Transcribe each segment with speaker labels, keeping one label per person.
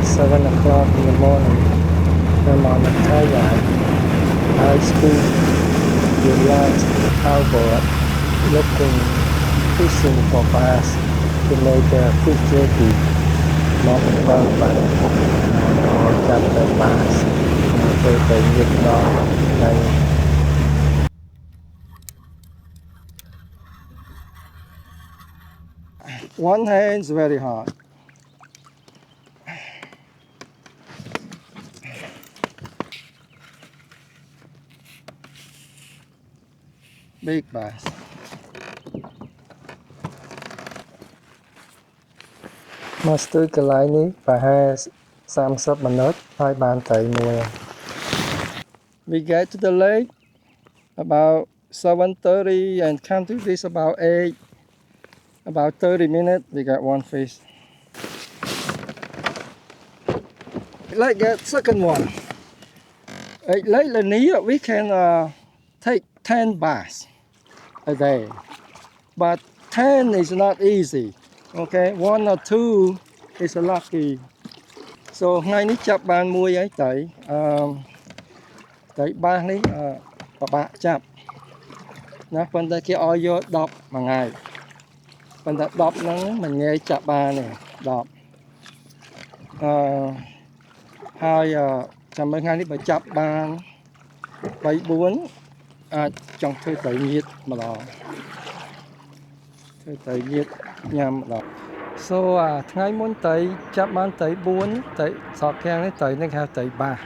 Speaker 1: 7 o'clock in the morning. I'm on a kayak. High school realized outboard looking fishing for bass to make a fish jerky. Not about or chặt the bass. Tôi tự nghiệp đó này. One hand is very hard. Big bass. Master cái lái ní và hai sam sắp mà nớt hai bàn tay mùa. We get to the lake about 7:30 and come to this about 8. About 30 minutes we got one fish. Like that second one. Lately we can take 10 bass a day. But 10 is not easy. Okay, 1 or 2 is lucky. So ngày ní chập bàn mùi ấy tới ba ní và bạn chập. Nó phần ta kia oi vô đọc mà ngày. Phần ta đọc nó mình nghe chập ba này đọc. Hai chăm mấy ngày ní bà chập bàn 3-4 trong thời tự nhiên mà đó. Thời tự nhiên nhằm đó. So ថ្ងៃមុនទៅចាប់បានទៅ4ទៅសតខាងនេះទៅនឹងហៅទៅបាស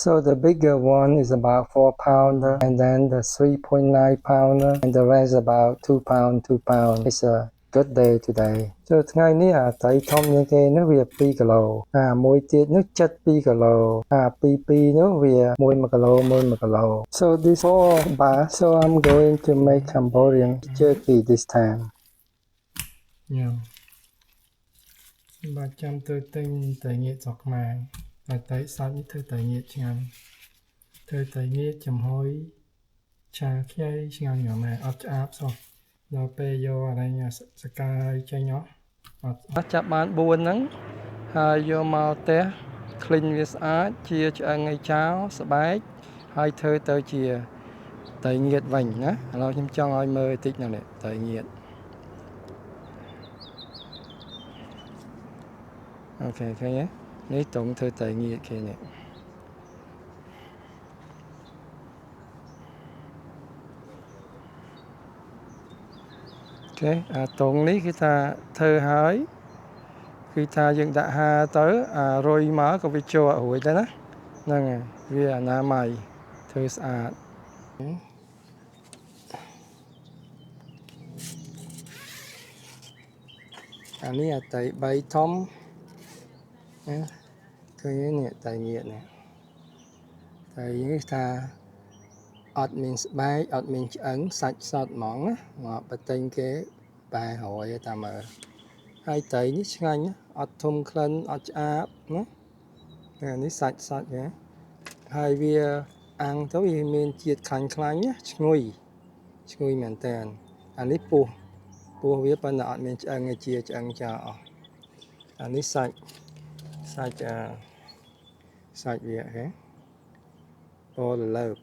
Speaker 1: So the bigger one is about 4 pounder and then the 3.9 pounder and the rest about 2 pound 2 pound. It's a good day today. So ថ្ងៃនេះទៅធំជាងគេនោះវា2គីឡូមួយទៀតនោះ72គីឡូ2នោះវា1គីឡូ1គីឡូ So this 4 bass. So I'm going to make Cambodian jerky this time. Yeah. បាទចាំទៅទិញតែងៀតស្រុកខ្មែរតែសាច់នេះធ្វើតែងៀតឆ្ងាញ់ធ្វើតែងៀតចំហុយឆាខ្ញីឆ្ងាញ់ណាស់ម៉ែអត់ឆ្អាបសោះដល់ពេលយកអរញសកាយចេញអត់ចាប់បាន4ហ្នឹងហើយយកមកផ្ទះឃ្លីនវាស្អាតជាឆ្អឹងឲ្យចោលស្បែកហើយធ្វើទៅជាតែងៀតវិញណាឥឡូវខ្ញុំចង់ឲ្យមើលបន្តិចនេះតែងៀតអូខេឃើញទេនេះតុងធ្វើតែងៀតគេនេះអូខេតុងនេះគឺថាធ្វើហើយគឺថាយើងដាក់ហាទៅរុយមកក៏វាចូលរួចដែរណាហ្នឹងហើយវាអនាម័យធ្វើស្អាតអានេះតែ3ធំឃើញនេះតែងៀតនេះតែនេះថាអត់មានស្បែកអត់មានឆ្អឹងសាច់សតហ្មងណាមកបទិញគេបែរ100តាមមើលហើយត្រីនេះឆ្ងាញ់ណាអត់ធំក្លិនអត់ឆ្អាបណានេះសាច់សតណាហើយវាអាំងទៅវាមានជាតិខ្លាញ់ណាឈ្ងុយមែនតើអានេះពោះវាប៉ុន្តែអត់មានឆ្អឹងជាឆ្អឹងចោលអស់អានេះសាច់វាហ៎អូលើប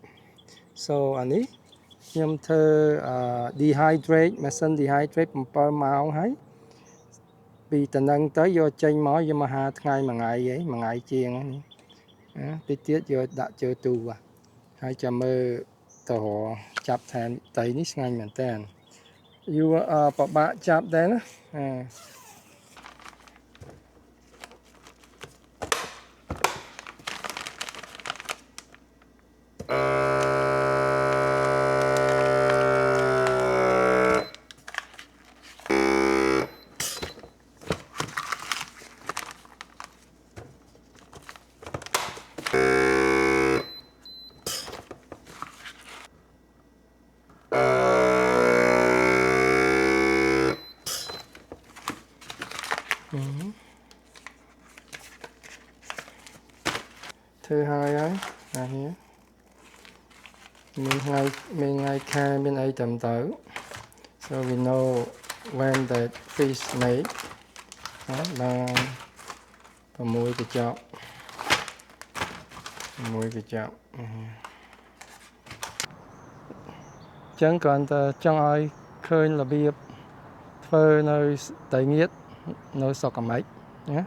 Speaker 1: So អានេះខ្ញុំធ្វើ dehydrate ម៉ាស៊ីន dehydrate 7ម៉ោងហើយពីតំណឹងទៅយកចេញមកយកមកហាលថ្ងៃមួយថ្ងៃជាងនេះតិចទៀតយកដាក់ជើទូហើយចាំមើលតរចាប់ថែមត្រីនេះឆ្ងាញ់មែនតើយូពិបាកចាប់ដែរណាធ្វើហើយអានេះមានថ្ងៃខែមានអីតាមទៅ So we know when the fish made 6កញ្ចក់6កញ្ចក់ចឹងគ្រាន់តែចង់ឲ្យឃើញរបៀបធ្វើនៅត្រីងៀតនៅស្រុកអាមេរិកណា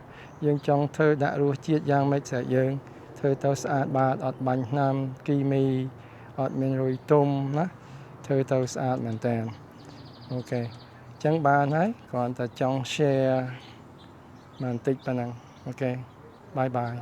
Speaker 1: យើងចង់ធ្វើដាក់រសជាតិយ៉ាងម៉េចស្រាប់យើងធ្វើទៅស្អាតបាតអត់បាញ់ថ្នាំគីមីអត់មានរុយទុំណាធ្វើទៅស្អាតមែនតើអូខេចឹងបានហើយគ្រាន់តែចង់ share បន្តិចប៉ុណ្ណឹងអូខេបាយបាយ